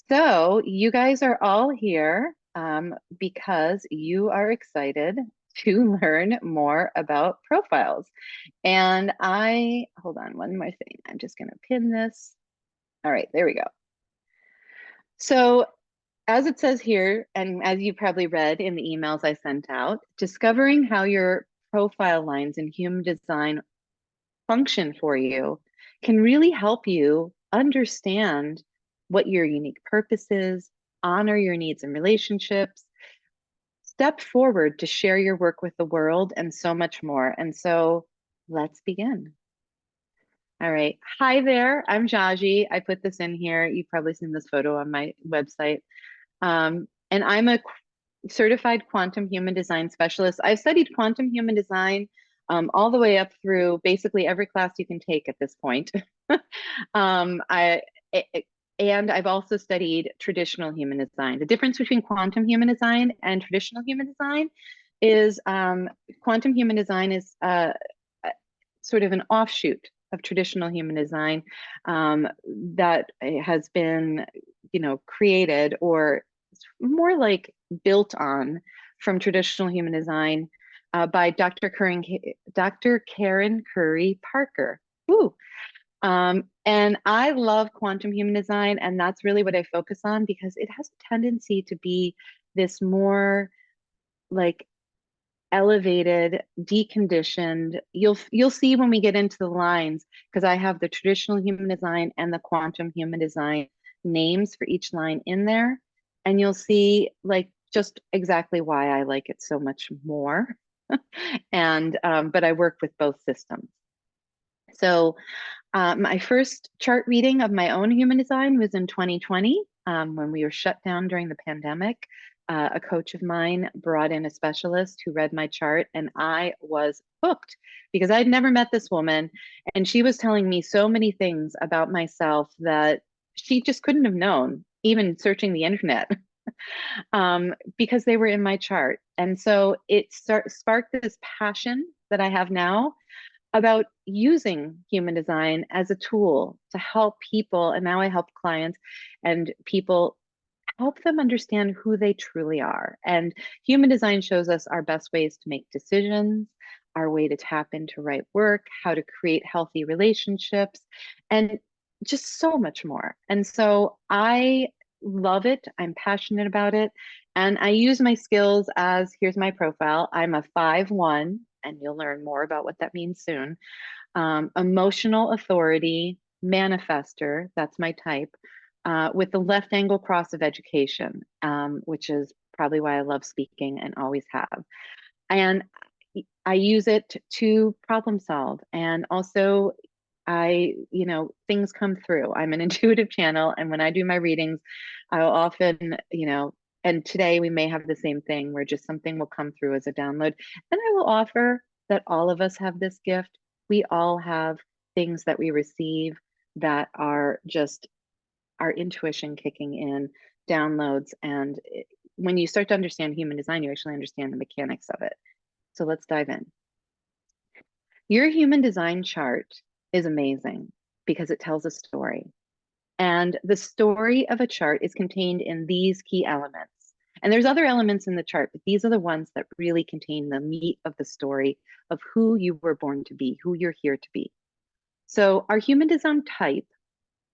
So you guys are all here because you are excited to learn more about profiles. And hold on one more thing. I'm just going to pin this. All right, there we go. So as it says here, and as you probably read in the emails I sent out, discovering how your profile lines in human design function for you can really help you understand what your unique purpose is, honor your needs and relationships, step forward to share your work with the world, and so much more. And so let's begin. All right. Hi there. I'm Jahje. I put this in here. You've probably seen this photo on my website. And I'm a certified quantum human design specialist. I've studied quantum human design all the way up through basically every class you can take at this point. um, I, and I've also studied traditional human design. The difference between quantum human design and traditional human design is quantum human design is sort of an offshoot of traditional human design that has been, created or more like built on from traditional human design by Dr. Karen Curry Parker. Ooh. And I love quantum human design, and that's really what I focus on because it has a tendency to be this more like elevated, deconditioned. You'll see when we get into the lines because I have the traditional human design and the quantum human design names for each line in there, and you'll see like just exactly why I like it so much more. And but I work with both systems. So my first chart reading of my own human design was in 2020 when we were shut down during the pandemic. A coach of mine brought in a specialist who read my chart, and I was hooked because I'd never met this woman. And she was telling me so many things about myself that she just couldn't have known, even searching the internet, because they were in my chart. And so it sparked this passion that I have now about using human design as a tool to help people. And now I help clients and people help them understand who they truly are. And human design shows us our best ways to make decisions, our way to tap into right work, how to create healthy relationships, and just so much more. And so I love it. I'm passionate about it. And I use my skills as here's my profile. I'm a 5-1, and you'll learn more about what that means soon. Emotional authority, manifester, that's my type, with the left angle cross of education, which is probably why I love speaking and always have. And I use it to problem solve. And also, things come through. I'm an intuitive channel. And when I do my readings, I'll often, and today we may have the same thing where just something will come through as a download. And I will offer that all of us have this gift. We all have things that we receive that are just our intuition kicking in, downloads. And when you start to understand human design, you actually understand the mechanics of it. So let's dive in. Your human design chart is amazing because it tells a story. And the story of a chart is contained in these key elements. And there's other elements in the chart, but these are the ones that really contain the meat of the story of who you were born to be, who you're here to be. So our human design type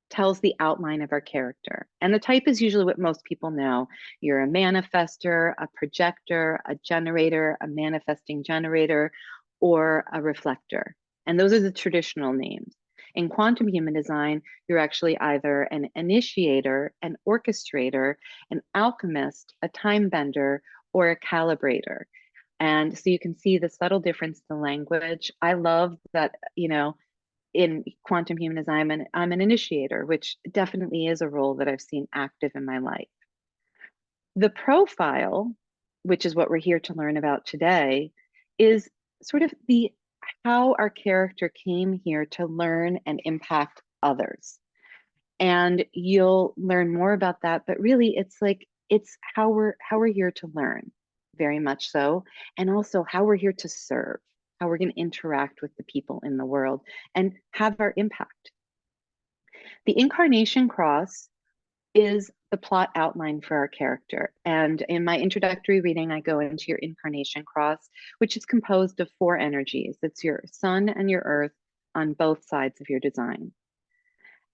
tells the outline of our character. And the type is usually what most people know. You're a manifester, a projector, a generator, a manifesting generator, or a reflector. And those are the traditional names. In quantum human design, you're actually either an initiator, an orchestrator, an alchemist, a time bender, or a calibrator. And so you can see the subtle difference in the language. I love that, in quantum human design, I'm an initiator, which definitely is a role that I've seen active in my life. The profile, which is what we're here to learn about today, is sort of the how our character came here to learn and impact others. And you'll learn more about that, but really it's how we're here to learn, very much so, and also how we're here to serve, how we're going to interact with the people in the world and have our impact. The incarnation cross is the plot outline for our character. And in my introductory reading, I go into your incarnation cross, which is composed of four energies. It's your sun and your earth on both sides of your design.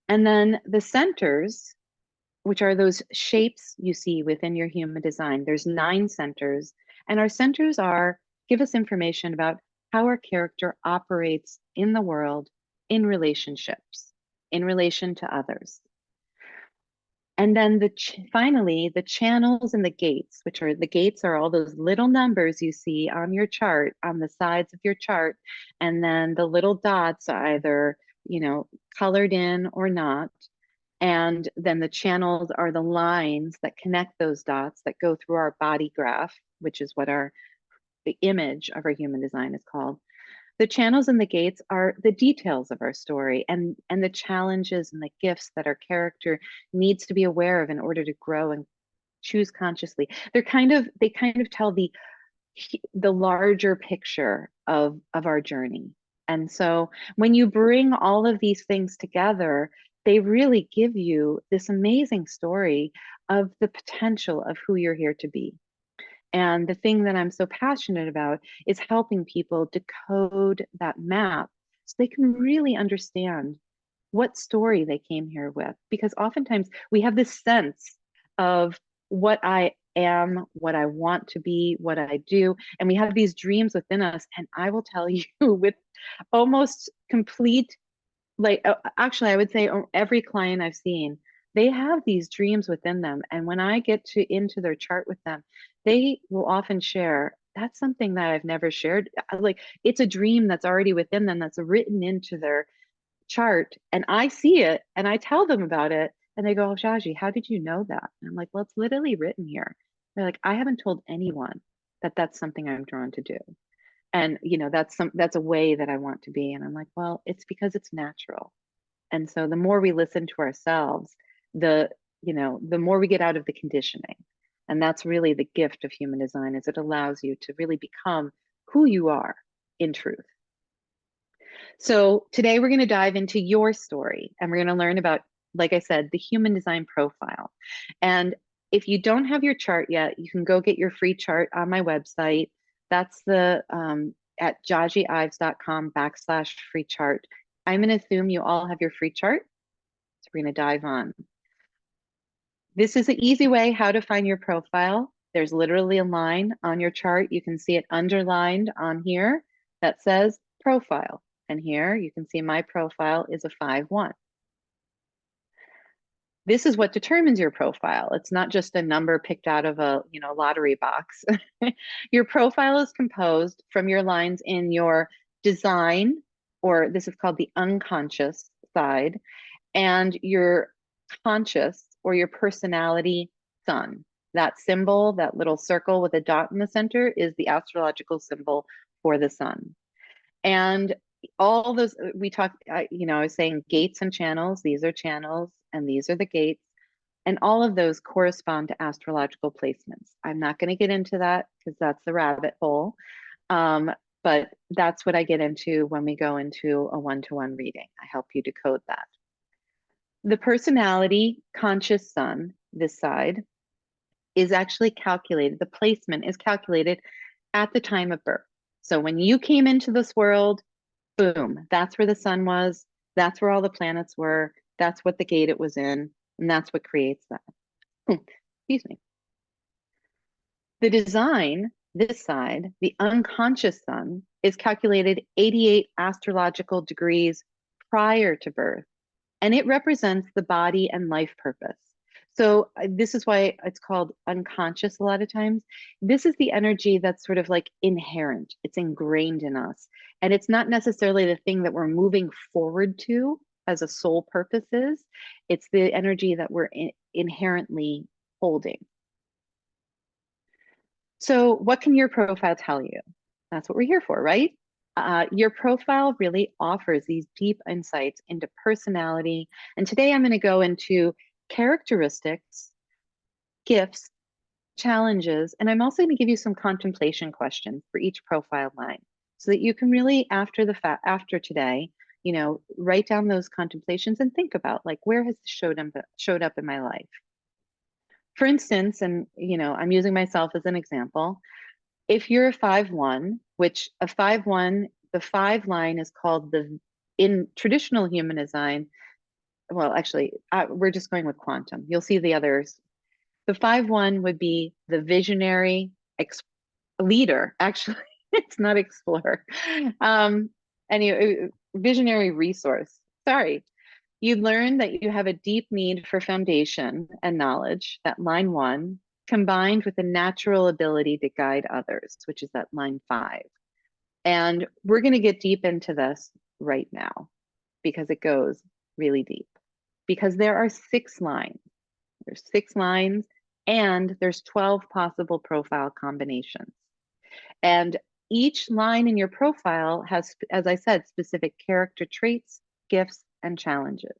And then the centers, which are those shapes you see within your human design. There's 9 centers, and our centers are give us information about how our character operates in the world, in relationships, in relation to others. And then finally, the channels and the gates, which are the gates are all those little numbers you see on your chart, on the sides of your chart. And then the little dots are either, colored in or not. And then the channels are the lines that connect those dots that go through our body graph, which is what the image of our human design is called. The channels and the gates are the details of our story and the challenges and the gifts that our character needs to be aware of in order to grow and choose consciously. They kind of tell the larger picture of our journey. And so when you bring all of these things together, they really give you this amazing story of the potential of who you're here to be. And the thing that I'm so passionate about is helping people decode that map so they can really understand what story they came here with. Because oftentimes we have this sense of what I am, what I want to be, what I do. And we have these dreams within us. And I will tell you with almost complete, actually, I would say every client I've seen, they have these dreams within them. And when I get into their chart with them, they will often share, that's something that I've never shared. Like it's a dream that's already within them, that's written into their chart, and I see it and I tell them about it. And they go, oh, Jahje, how did you know that? And I'm like, well, it's literally written here. They're like, I haven't told anyone that that's something I'm drawn to do. And that's a way that I want to be. And I'm like, well, it's because it's natural. And so the more we listen to ourselves, the more we get out of the conditioning. And that's really the gift of human design, is it allows you to really become who you are in truth. So today we're going to dive into your story, and we're going to learn about, like I said, the human design profile. And if you don't have your chart yet, you can go get your free chart on my website. That's at jahjeives.com/free chart. I'm going to assume you all have your free chart. So we're going to dive on. This is an easy way how to find your profile. There's literally a line on your chart. You can see it underlined on here that says profile. And here you can see my profile is a 5-1. This is what determines your profile. It's not just a number picked out of a lottery box. Your profile is composed from your lines in your design, or this is called the unconscious side, and your conscious or your personality sun. That symbol, that little circle with a dot in the center, is the astrological symbol for the sun. And all those we talked, I was saying gates and channels. These are channels and these are the gates. And all of those correspond to astrological placements. I'm not going to get into that because that's the rabbit hole. But that's what I get into when we go into a one-to-one reading. I help you decode that. The personality conscious sun, this side, is actually calculated. The placement is calculated at the time of birth. So when you came into this world, boom, that's where the sun was. That's where all the planets were. That's what the gate it was in. And that's what creates that. Excuse me. The design, this side, the unconscious sun, is calculated 88 astrological degrees prior to birth. And it represents the body and life purpose. So this is why it's called unconscious a lot of times. This is the energy that's sort of like inherent. It's ingrained in us. And it's not necessarily the thing that we're moving forward to as a soul purpose is. It's the energy that we're inherently holding. So what can your profile tell you? That's what we're here for, right? Your profile really offers these deep insights into personality. And today I'm going to go into characteristics, gifts, challenges, and I'm also going to give you some contemplation questions for each profile line so that you can really, after today, write down those contemplations and think about, like, where has this showed up in my life? for instance, and I'm using myself as an example. If you're a 5-1, which a 5-1, the 5 line is called in traditional human design. Well, actually, we're just going with quantum. You'll see the others. The 5-1 would be the visionary leader. Actually, it's not explorer. Anyway, visionary resource. Sorry. You learn that you have a deep need for foundation and knowledge, that line 1, combined with a natural ability to guide others, which is that line 5. And we're going to get deep into this right now because it goes really deep. Because there are 6 lines. There's 6 lines and there's 12 possible profile combinations. And each line in your profile has, as I said, specific character traits, gifts, and challenges.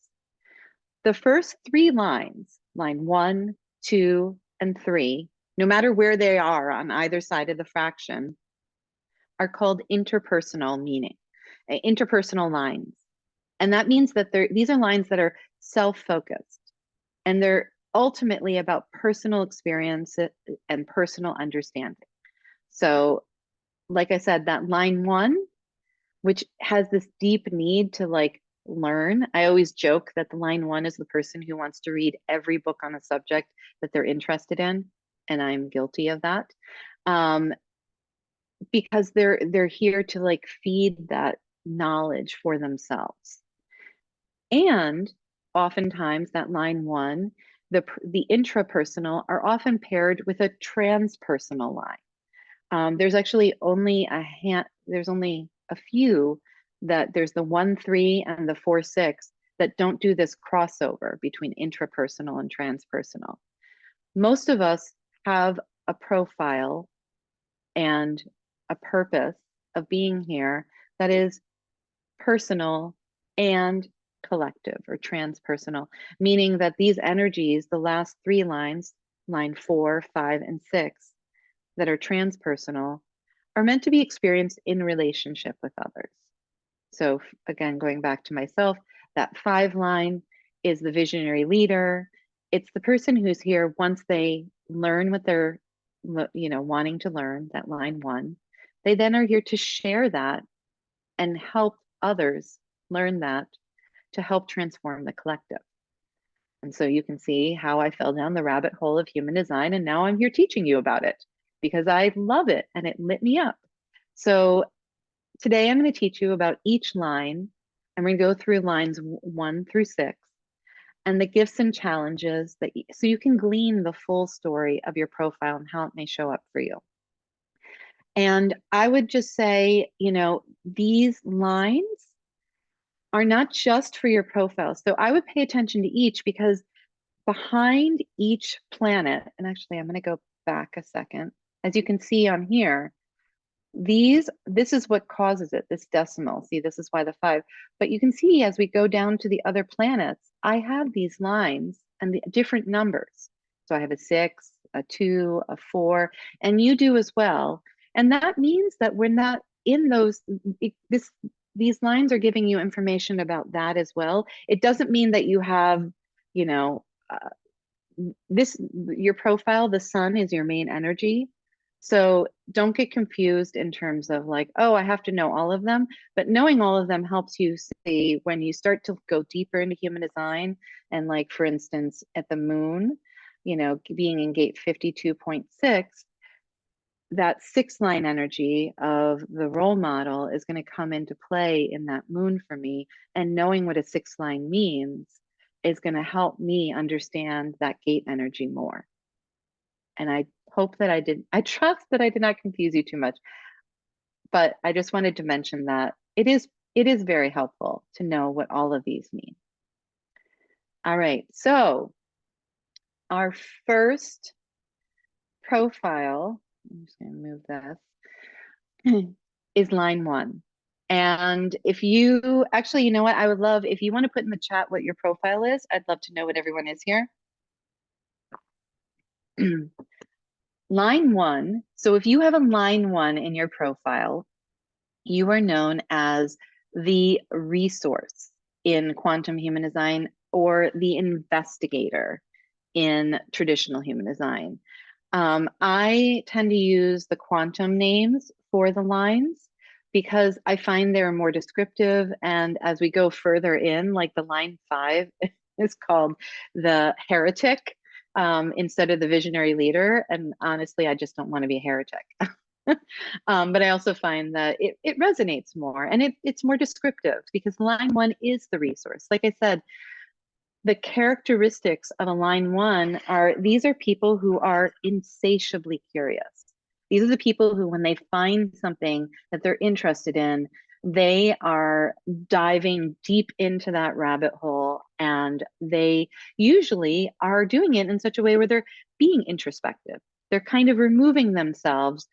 The first 3 lines, line 1, 2, and 3, no matter where they are on either side of the fraction, are called interpersonal interpersonal lines. And that means that these are lines that are self-focused, and they're ultimately about personal experience and personal understanding. So, like I said, that line 1, which has this deep need to learn. I always joke that the line 1 is the person who wants to read every book on a subject that they're interested in, and I'm guilty of that. Because they're here to feed that knowledge for themselves. And oftentimes that line 1, the intrapersonal, are often paired with a transpersonal line. There's actually only there's only a few that there's the 1-3 and the 4-6 that don't do this crossover between intrapersonal and transpersonal. Most of us have a profile and a purpose of being here that is personal and collective or transpersonal, meaning that these energies, the last 3 lines, line 4, 5, and 6, that are transpersonal, are meant to be experienced in relationship with others. So again, going back to myself, that 5 line is the visionary leader. It's the person who's here once they learn what they're wanting to learn, that line 1. They then are here to share that and help others learn that to help transform the collective. And so you can see how I fell down the rabbit hole of human design, and now I'm here teaching you about it because I love it and it lit me up. So today I'm going to teach you about each line. I'm going to go through lines 1 through 6 and the gifts and challenges so you can glean the full story of your profile and how it may show up for you. And I would just say, these lines are not just for your profile. So I would pay attention to each, because behind each planet, and actually I'm going to go back a second, as you can see on here, this is what causes it, this decimal. See, this is why the 5. But you can see as we go down to the other planets, I have these lines and the different numbers. So I have a 6, a 2, a 4, and you do as well. And that means that we're not in those, these lines are giving you information about that as well. It doesn't mean that you have, your profile, the sun is your main energy. So don't get confused in terms of oh, I have to know all of them. But knowing all of them helps you see when you start to go deeper into human design. And for instance, at the moon, being in gate 52.6, that 6 line energy of the role model is going to come into play in that moon for me. And knowing what a 6 line means is going to help me understand that gate energy more. And I trust that I did not confuse you too much, but I just wanted to mention that it is very helpful to know what all of these mean. All right, so our first profile, I'm just going to move this, is line 1. And if you actually, you know what, I would love if you want to put in the chat what your profile is. I'd love to know what everyone is here. Line 1. So if you have a line 1 in your profile, you are known as the resource in quantum human design, or the investigator in traditional human design. I tend to use the quantum names for the lines because I find they're more descriptive. And as we go further in, like the line 5 is called the heretic instead of the visionary leader. And honestly, I just don't want to be a heretic. But I also find that it resonates more and it's more descriptive because line 1 is the resource. Like I said, the characteristics of a line 1 are these are people who are insatiably curious. These are the people who, when they find something that they're interested in, they are diving deep into that rabbit hole, and they usually are doing it in such a way where they're being introspective. They're kind of removing themselves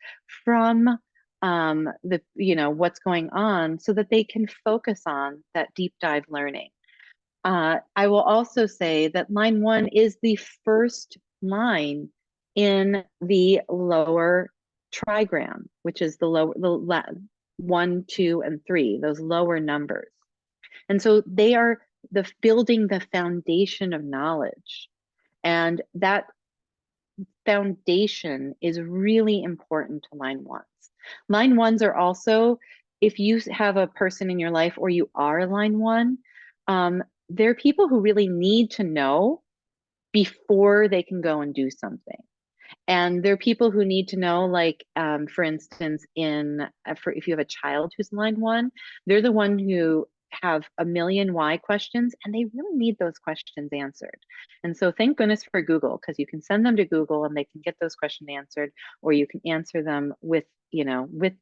from the what's going on so that they can focus on that deep dive learning. I will also say that line 1 is the first line in the lower trigram, which is the 1, 2, and 3, those lower numbers. And so they are building the foundation of knowledge. And that foundation is really important to line 1s. Line 1s are also, if you have a person in your life or you are a line 1, they're people who really need to know before they can go and do something. And there are people who need to know, like, for instance, if you have a child who's line 1, they're the one who have a million why questions, and they really need those questions answered. And so thank goodness for Google, because you can send them to Google and they can get those questions answered, or you can answer them with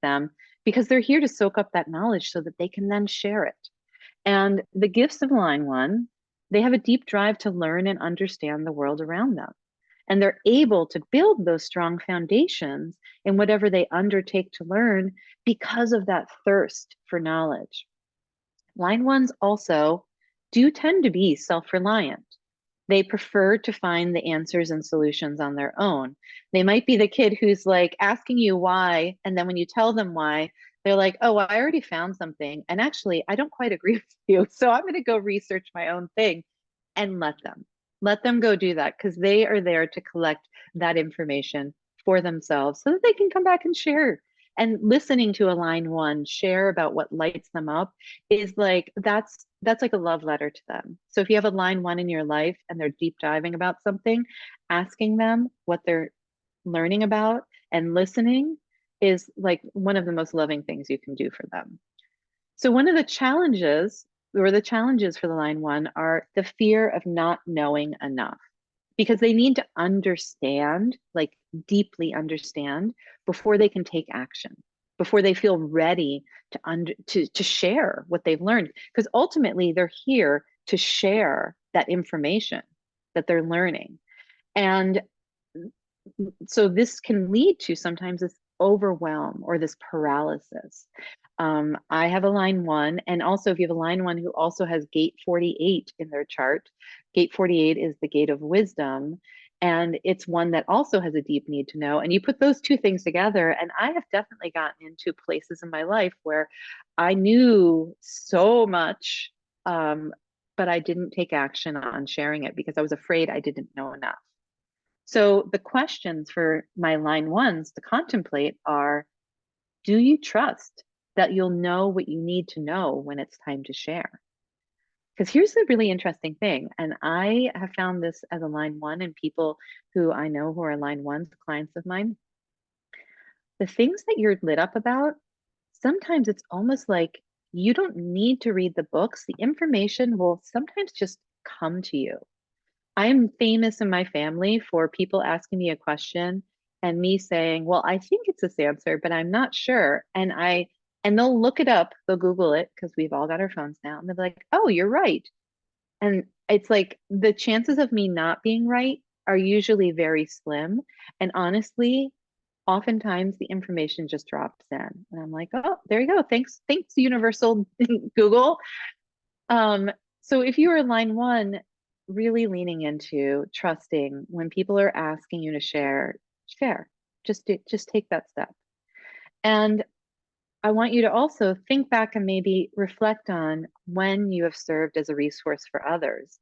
them, because they're here to soak up that knowledge so that they can then share it. And the gifts of line 1, they have a deep drive to learn and understand the world around them. And they're able to build those strong foundations in whatever they undertake to learn because of that thirst for knowledge. Line 1s also do tend to be self-reliant. They prefer to find the answers and solutions on their own. They might be the kid who's like asking you why, and then when you tell them why, they're like, oh, I already found something. And actually, I don't quite agree with you. So I'm going to go research my own thing, and let them go do that, because they are there to collect that information for themselves so that they can come back and share. And listening to a line 1 share about what lights them up is like, that's like a love letter to them. So if you have a line 1 in your life and they're deep diving about something, asking them what they're learning about and listening is like one of the most loving things you can do for them. So one of the challenges for the line 1 are the fear of not knowing enough, because they need to understand, like deeply understand, before they can take action, before they feel ready to share what they've learned, because ultimately they're here to share that information that they're learning. And so this can lead to sometimes this overwhelm or this paralysis. I have a line 1, and also if you have a line 1 who also has gate 48 in their chart, gate 48 is the gate of wisdom, and it's one that also has a deep need to know. And you put those two things together, and I have definitely gotten into places in my life where I knew so much, but I didn't take action on sharing it because I was afraid I didn't know enough. So the questions for my line 1s to contemplate are, do you trust that you'll know what you need to know when it's time to share? Because here's the really interesting thing, and I have found this as a line 1 and people who I know who are line 1s, clients of mine, the things that you're lit up about, sometimes it's almost like you don't need to read the books. The information will sometimes just come to you. I am famous in my family for people asking me a question and me saying, well, I think it's this answer, but I'm not sure. And they'll look it up, they'll Google it, because we've all got our phones now, and they'll be like, oh, you're right. And it's like the chances of me not being right are usually very slim. And honestly, oftentimes the information just drops in. And I'm like, oh, there you go. Thanks, Universal Google. So if you are line 1, really leaning into trusting when people are asking you to share, just take that step. And I want you to also think back and maybe reflect on when you have served as a resource for others,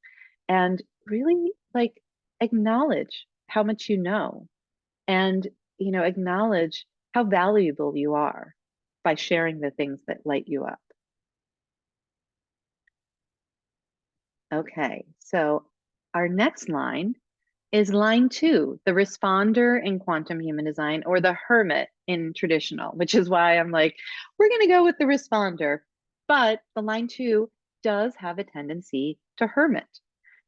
and really like acknowledge how much you know and, acknowledge how valuable you are by sharing the things that light you up. Okay, so our next line is line two, the responder in quantum human design, or the hermit in traditional, which is why I'm like, we're going to go with the responder. But the line two does have a tendency to hermit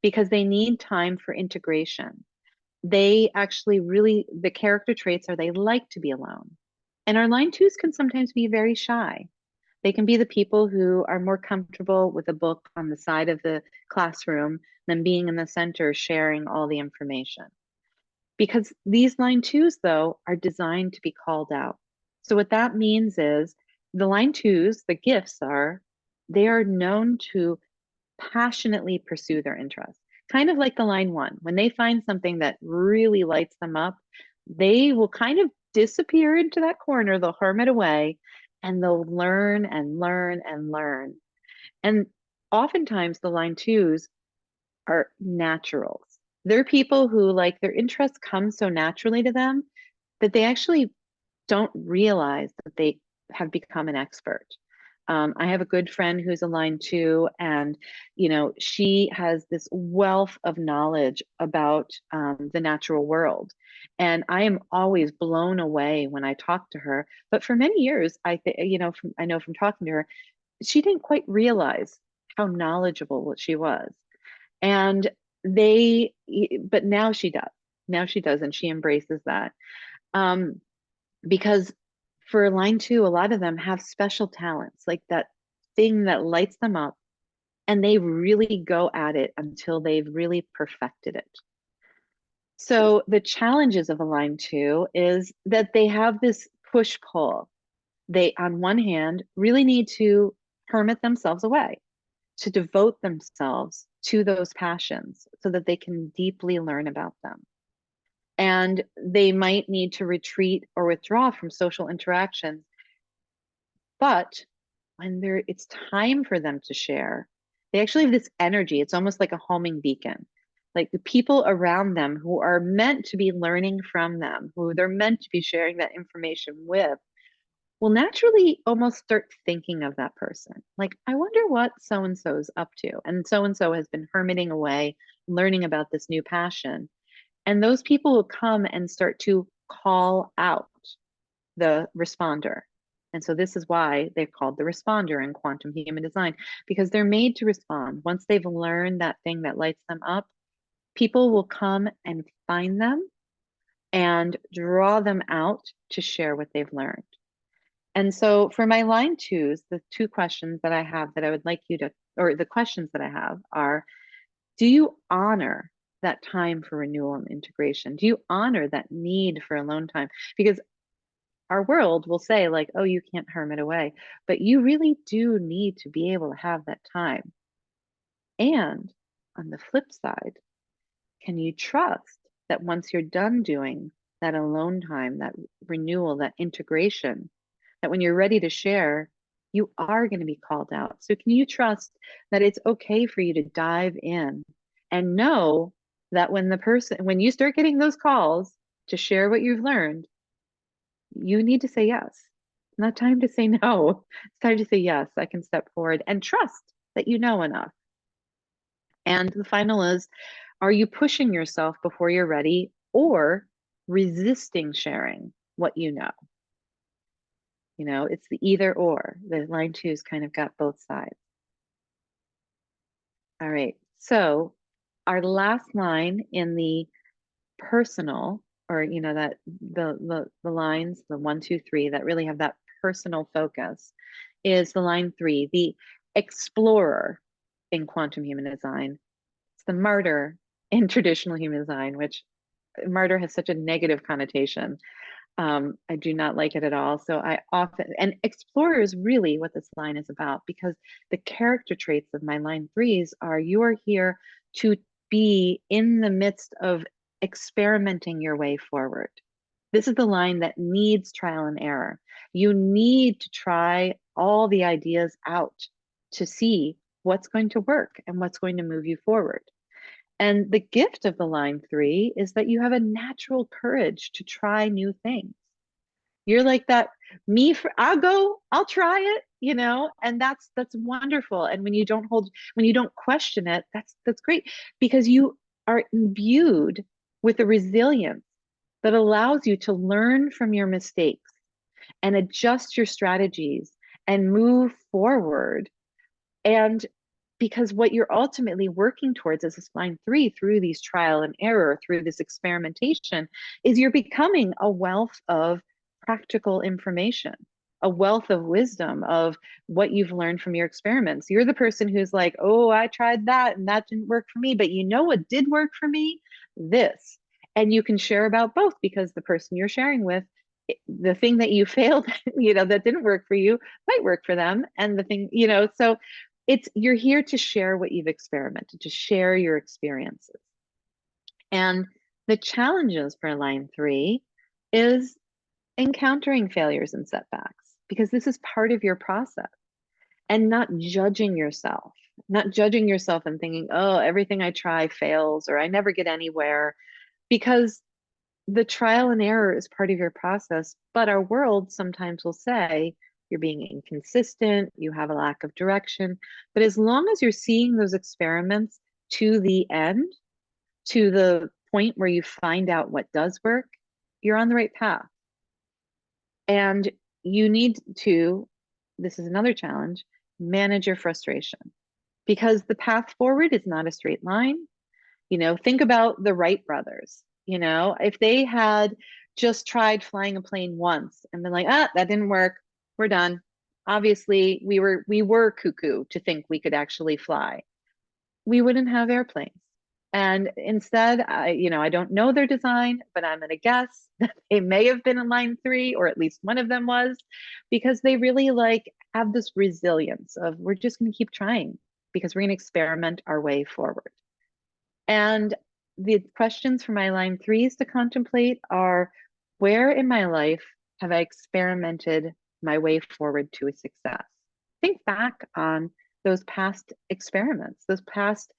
because they need time for integration. They actually really, the character traits are they like to be alone. And our line twos can sometimes be very shy. They can be the people who are more comfortable with a book on the side of the classroom than being in the center sharing all the information. Because these line twos, though, are designed to be called out. So, what that means is the line twos, the gifts are, they are known to passionately pursue their interests. Kind of like the line one. When they find something that really lights them up, they will kind of disappear into that corner, they'll hermit away, and they'll learn and learn and learn. And oftentimes, the line twos are naturals. They're people who, like, their interests come so naturally to them that they actually don't realize that they have become an expert. I have a good friend who's a line two, and she has this wealth of knowledge about the natural world, and I am always blown away when I talk to her. But for many years, I know from talking to her, she didn't quite realize how knowledgeable she was, and but now she does. Now she does, and she embraces that. Um, because for line two, a lot of them have special talents, like that thing that lights them up, and they really go at it until they've really perfected it. So the challenges of a line two is that they have this push pull. They, on one hand, really need to hermit themselves away, to devote themselves to those passions so that they can deeply learn about them. And they might need to retreat or withdraw from social interactions. But when it's time for them to share, they actually have this energy. It's almost like a homing beacon. Like the people around them who are meant to be learning from them, who they're meant to be sharing that information with, will naturally almost start thinking of that person. Like, I wonder what so and so's up to. And so has been hermiting away, learning about this new passion. And those people will come and start to call out the responder. And so this is why they're called the responder in quantum human design, because they're made to respond. Once they've learned that thing that lights them up, people will come and find them and draw them out to share what they've learned. And so for my line twos, the two questions that I have that I would like you to, or the questions that I have are, do you honor that time for renewal and integration? Do you honor that need for alone time? Because our world will say, like, oh, you can't hermit away, but you really do need to be able to have that time. And on the flip side, can you trust that once you're done doing that alone time, that renewal, that integration, that when you're ready to share, you are going to be called out? So can you trust that it's okay for you to dive in and know that when you start getting those calls to share what you've learned, you need to say yes. It's not time to say no. It's time to say yes. I can step forward and trust that you know enough. And the final is, are you pushing yourself before you're ready or resisting sharing what you know? It's the either or. The line two's kind of got both sides. All right. So our last line in the personal, or that the lines, the 1 2 3 that really have that personal focus, is the line three, the explorer in quantum human design. It's the martyr in traditional human design, which martyr has such a negative connotation. I do not like it at all. So and explorer is really what this line is about, because the character traits of my line threes are, you are here to be in the midst of experimenting your way forward. This is the line that needs trial and error. You need to try all the ideas out to see what's going to work and what's going to move you forward. And the gift of the line three is that you have a natural courage to try new things. You're like that me for I'll go, I'll try it, and that's wonderful. And when you don't question it, that's great because you are imbued with a resilience that allows you to learn from your mistakes and adjust your strategies and move forward. And because what you're ultimately working towards as a line three through these trial and error, through this experimentation, is you're becoming a wealth of practical information, a wealth of wisdom of what you've learned from your experiments. You're the person who's like, oh, I tried that and that didn't work for me. But you know what did work for me? This. And you can share about both because the person you're sharing with, the thing that you failed, that didn't work for you might work for them. And the thing, so you're here to share what you've experimented, to share your experiences. And the challenges for line three is encountering failures and setbacks because this is part of your process, and not judging yourself and thinking, oh, everything I try fails or I never get anywhere, because the trial and error is part of your process. But our world sometimes will say you're being inconsistent, you have a lack of direction. But as long as you're seeing those experiments to the end, to the point where you find out what does work, you're on the right path. And you need to, this is another challenge, manage your frustration because the path forward is not a straight line. Think about the Wright brothers. If they had just tried flying a plane once and been like, that didn't work, we're done. Obviously, we were cuckoo to think we could actually fly. We wouldn't have airplanes. And instead, I don't know their design, but I'm going to guess that they may have been in line three, or at least one of them was, because they really have this resilience of we're just going to keep trying because we're going to experiment our way forward. And the questions for my line threes to contemplate are, where in my life have I experimented my way forward to a success? Think back on those past experiments, those past,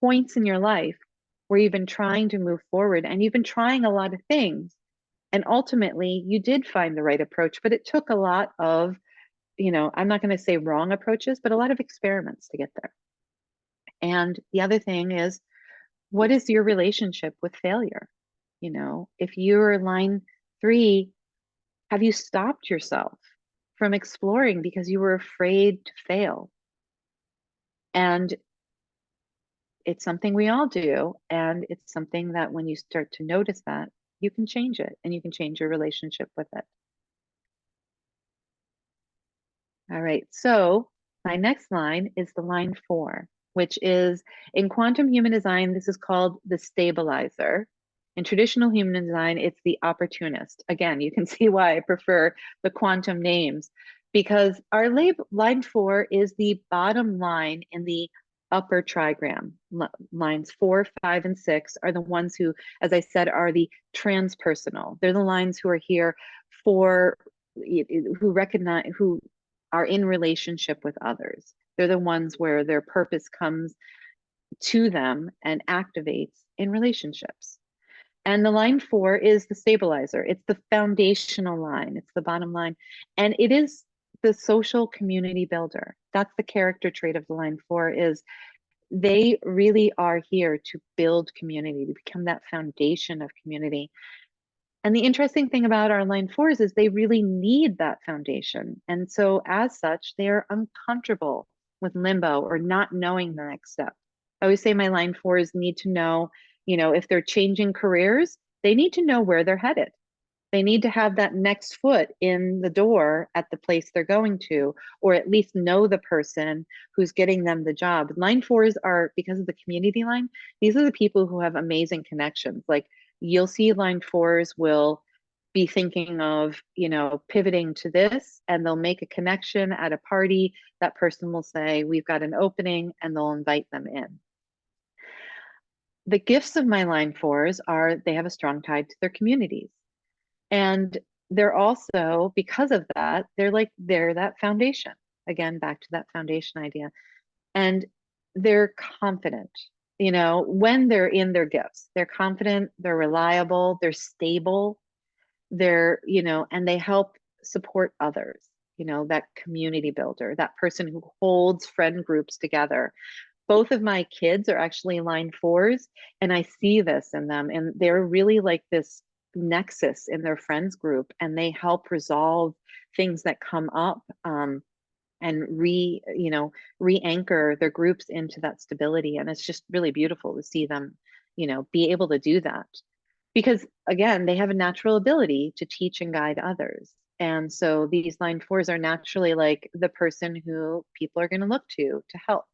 points in your life where you've been trying to move forward and you've been trying a lot of things. And ultimately, you did find the right approach, but it took a lot of, I'm not going to say wrong approaches, but a lot of experiments to get there. And the other thing is, what is your relationship with failure? If you're line three, have you stopped yourself from exploring because you were afraid to fail? And it's something we all do. And it's something that when you start to notice that, you can change it and you can change your relationship with it. All right. So my next line is the line four, which is in quantum human design, this is called the stabilizer. In traditional human design, it's the opportunist. Again, you can see why I prefer the quantum names, because our line four is the bottom line in the upper trigram. Lines 4, 5, and 6 are the ones who, as I said, are the transpersonal. They're the lines who are here for, who are in relationship with others. They're the ones where their purpose comes to them and activates in relationships. And the line four is the stabilizer. It's the foundational line. It's the bottom line. And it is the social community builder. That's the character trait of the line four, is they really are here to build community, to become that foundation of community. And the interesting thing about our line fours is they really need that foundation. And so as such, they are uncomfortable with limbo or not knowing the next step. I always say my line fours need to know, if they're changing careers, they need to know where they're headed. They need to have that next foot in the door at the place they're going to, or at least know the person who's getting them the job. Line fours are, because of the community line, these are the people who have amazing connections. Like you'll see line fours will be thinking of, pivoting to this, and they'll make a connection at a party. That person will say, we've got an opening, and they'll invite them in. The gifts of my line fours are they have a strong tie to their communities. And they're also, because of that, they're that foundation. Again, back to that foundation idea. And they're confident, when they're in their gifts. They're confident, they're reliable, they're stable, and they help support others, that community builder, that person who holds friend groups together. Both of my kids are actually line fours, and I see this in them, and they're really like this nexus in their friends group, and they help resolve things that come up, and re-anchor their groups into that stability. And it's just really beautiful to see them, be able to do that, because again, they have a natural ability to teach and guide others. And so these line fours are naturally like the person who people are going to look to help.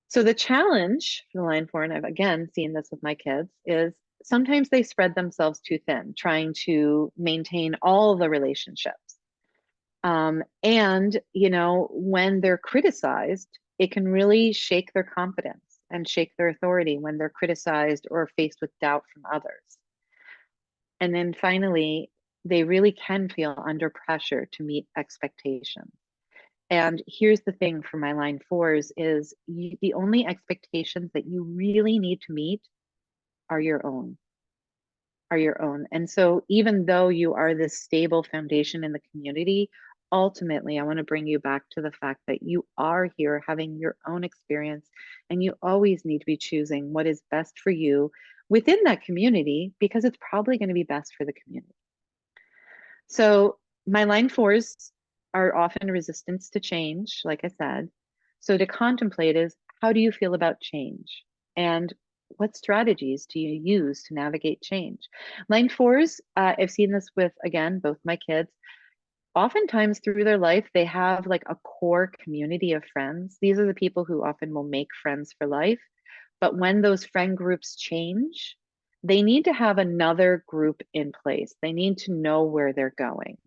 So the challenge for the line four, and I've again seen this with my kids, is sometimes they spread themselves too thin, trying to maintain all the relationships. And, when they're criticized, it can really shake their confidence and shake their authority when they're criticized or faced with doubt from others. And then finally, they really can feel under pressure to meet expectations. And here's the thing for my line fours is the only expectations that you really need to meet are your own, are your own. And so even though you are this stable foundation in the community, ultimately, I want to bring you back to the fact that you are here having your own experience, and you always need to be choosing what is best for you within that community, because it's probably going to be best for the community. So my line fours are often resistance to change, like I said. So to contemplate is, how do you feel about change? And what strategies do you use to navigate change? Line fours, I've seen this with, again, both my kids. Oftentimes through their life, they have like a core community of friends. These are the people who often will make friends for life. But when those friend groups change, they need to have another group in place. They need to know where they're going.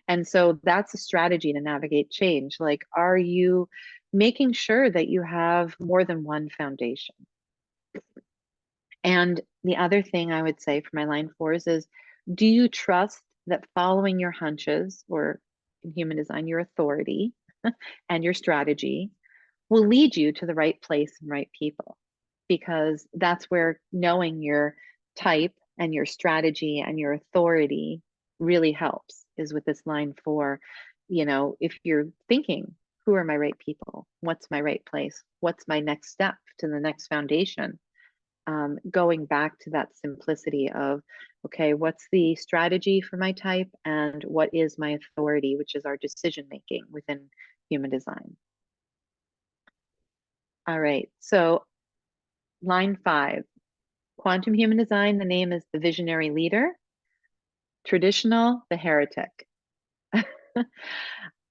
And so that's a strategy to navigate change. Like, are you making sure that you have more than one foundation? And the other thing I would say for my line fours is, do you trust that following your hunches, or in human design, your authority and your strategy, will lead you to the right place and right people? Because that's where knowing your type and your strategy and your authority really helps, is with this line four. If you're thinking, who are my right people? What's my right place? What's my next step to the next foundation? Going back to that simplicity of, okay, what's the strategy for my type, and what is my authority, which is our decision making within human design. All right, so line five, quantum human design, the name is the visionary leader. Traditional, the heretic.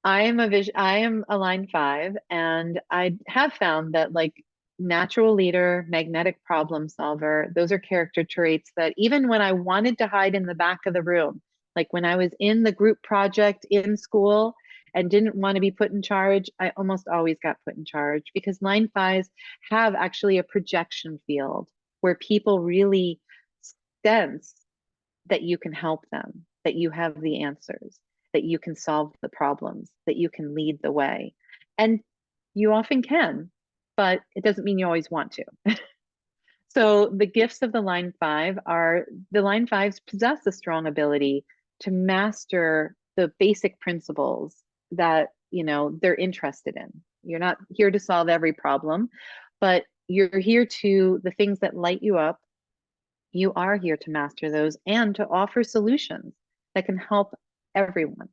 I am a line five, and I have found that like natural leader, magnetic problem solver, those are character traits that even when I wanted to hide in the back of the room, like when I was in the group project in school and didn't want to be put in charge, I almost always got put in charge, because line fives have actually a projection field where people really sense that you can help them, that you have the answers, that you can solve the problems, that you can lead the way. And you often can, but it doesn't mean you always want to. So the gifts of the line five are, the line fives possess a strong ability to master the basic principles that, they're interested in. You're not here to solve every problem, but you're here to, the things that light you up, you are here to master those and to offer solutions that can help everyone.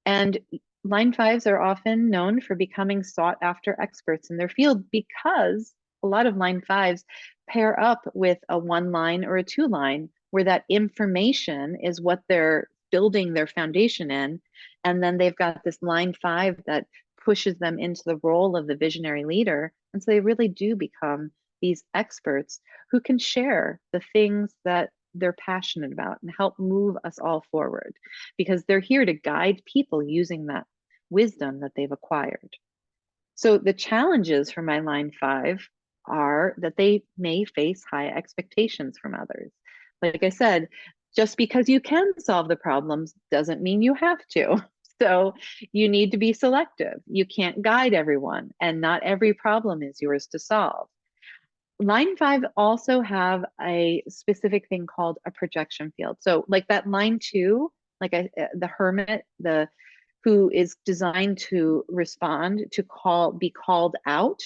And line fives are often known for becoming sought after experts in their field, because a lot of line fives pair up with a one line or a two line, where that information is what they're building their foundation in. And then they've got this line five that pushes them into the role of the visionary leader. And so they really do become these experts who can share the things that they're passionate about and help move us all forward, because they're here to guide people using that wisdom that they've acquired. So the challenges for my line five are that they may face high expectations from others. Like I said, just because you can solve the problems doesn't mean you have to. So you need to be selective. You can't guide everyone, and not every problem is yours to solve. Line five also have a specific thing called a projection field. So like that line two, the hermit, the who is designed to respond, to be called out.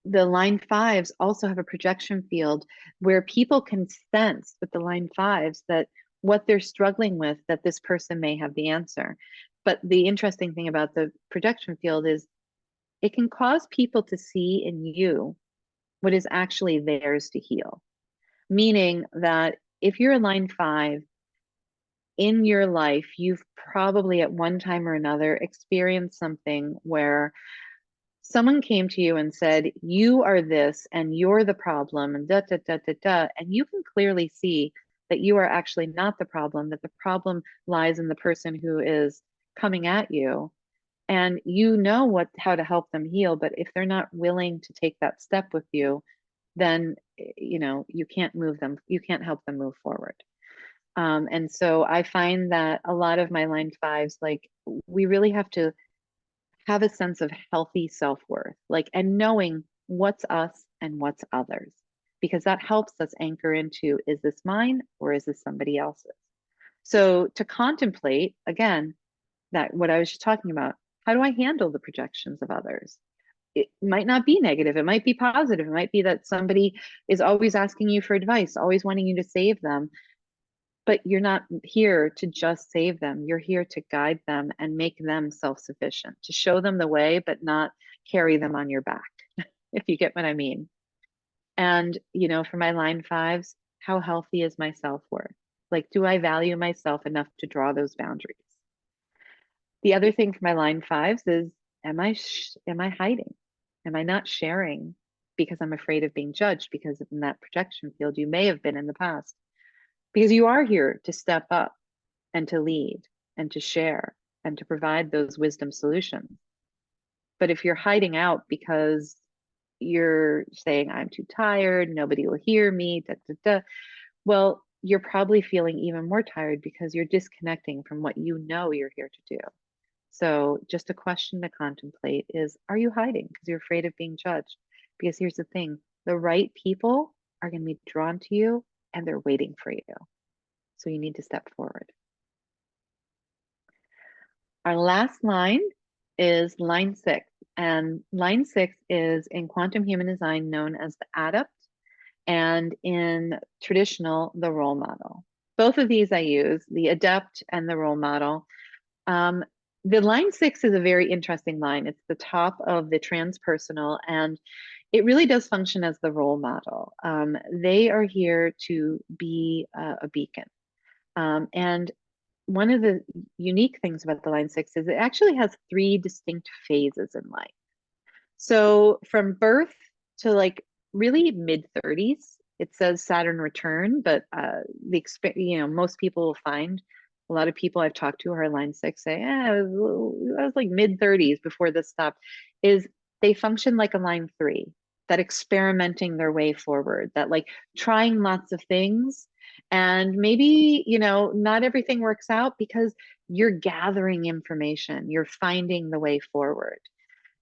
The line fives also have a projection field where people can sense with the line fives that what they're struggling with, that this person may have the answer. But the interesting thing about the projection field is it can cause people to see in you what is actually theirs to heal. Meaning that if you're a line five, in your life, you've probably at one time or another experienced something where someone came to you and said, you are this and you're the problem, and da da da da da. And you can clearly see that you are actually not the problem, that the problem lies in the person who is coming at you. And you know how to help them heal. But if they're not willing to take that step with you, then you can't move them, you can't help them move forward. And so I find that a lot of my line fives, like, we really have to have a sense of healthy self-worth, like, and knowing what's us and what's others, because that helps us anchor into, is this mine or is this somebody else's? So to contemplate again, that what I was just talking about, how do I handle the projections of others? It might not be negative, it might be positive, it might be that somebody is always asking you for advice, always wanting you to save them. But you're not here to just save them. You're here to guide them and make them self-sufficient, to show them the way, but not carry them on your back, if you get what I mean. And, for my line fives, how healthy is my self-worth? Like, do I value myself enough to draw those boundaries? The other thing for my line fives is, am I hiding? Am I not sharing because I'm afraid of being judged? Because in that projection field, you may have been in the past. Because you are here to step up and to lead and to share and to provide those wisdom solutions. But if you're hiding out because you're saying, I'm too tired, nobody will hear me, da, da, da, well, you're probably feeling even more tired because you're disconnecting from what you know you're here to do. So just a question to contemplate is, are you hiding because you're afraid of being judged? Because here's the thing, the right people are going to be drawn to you and they're waiting for you. So you need to step forward. Our last line is line six. And line six is in quantum human design known as the adept, and in traditional, the role model. Both of these I use, the adept and the role model. The line six is a very interesting line. It's the top of the transpersonal, and it really does function as the role model. They are here to be a beacon. And one of the unique things about the line six is it actually has three distinct phases in life. So from birth to like really mid 30s, it says Saturn return, but most people will find, a lot of people I've talked to who are line six say, I was like mid 30s before this stopped, is they function like a line three, that experimenting their way forward, that like trying lots of things. And maybe, not everything works out because you're gathering information, you're finding the way forward.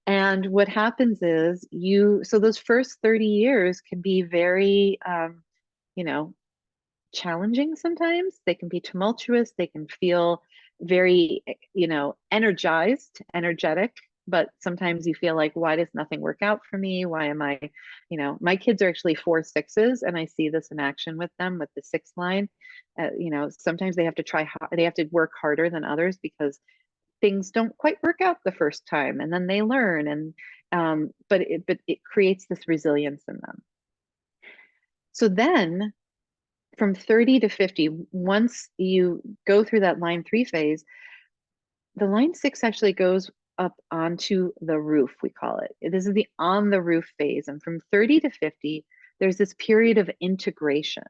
And what happens is so those first 30 years can be very, you know, challenging sometimes. They can be tumultuous. They can feel very, energized, energetic. But sometimes you feel like, why does nothing work out for me? Why am I, my kids are actually 4 6s, and I see this in action with them with the sixth line. Sometimes they have to they have to work harder than others because things don't quite work out the first time, and then they learn, and but it creates this resilience in them. So then from 30 to 50, once you go through that line three phase, the line six actually goes up onto the roof, we call it. This is the on the roof phase. And from 30 to 50, there's this period of integration.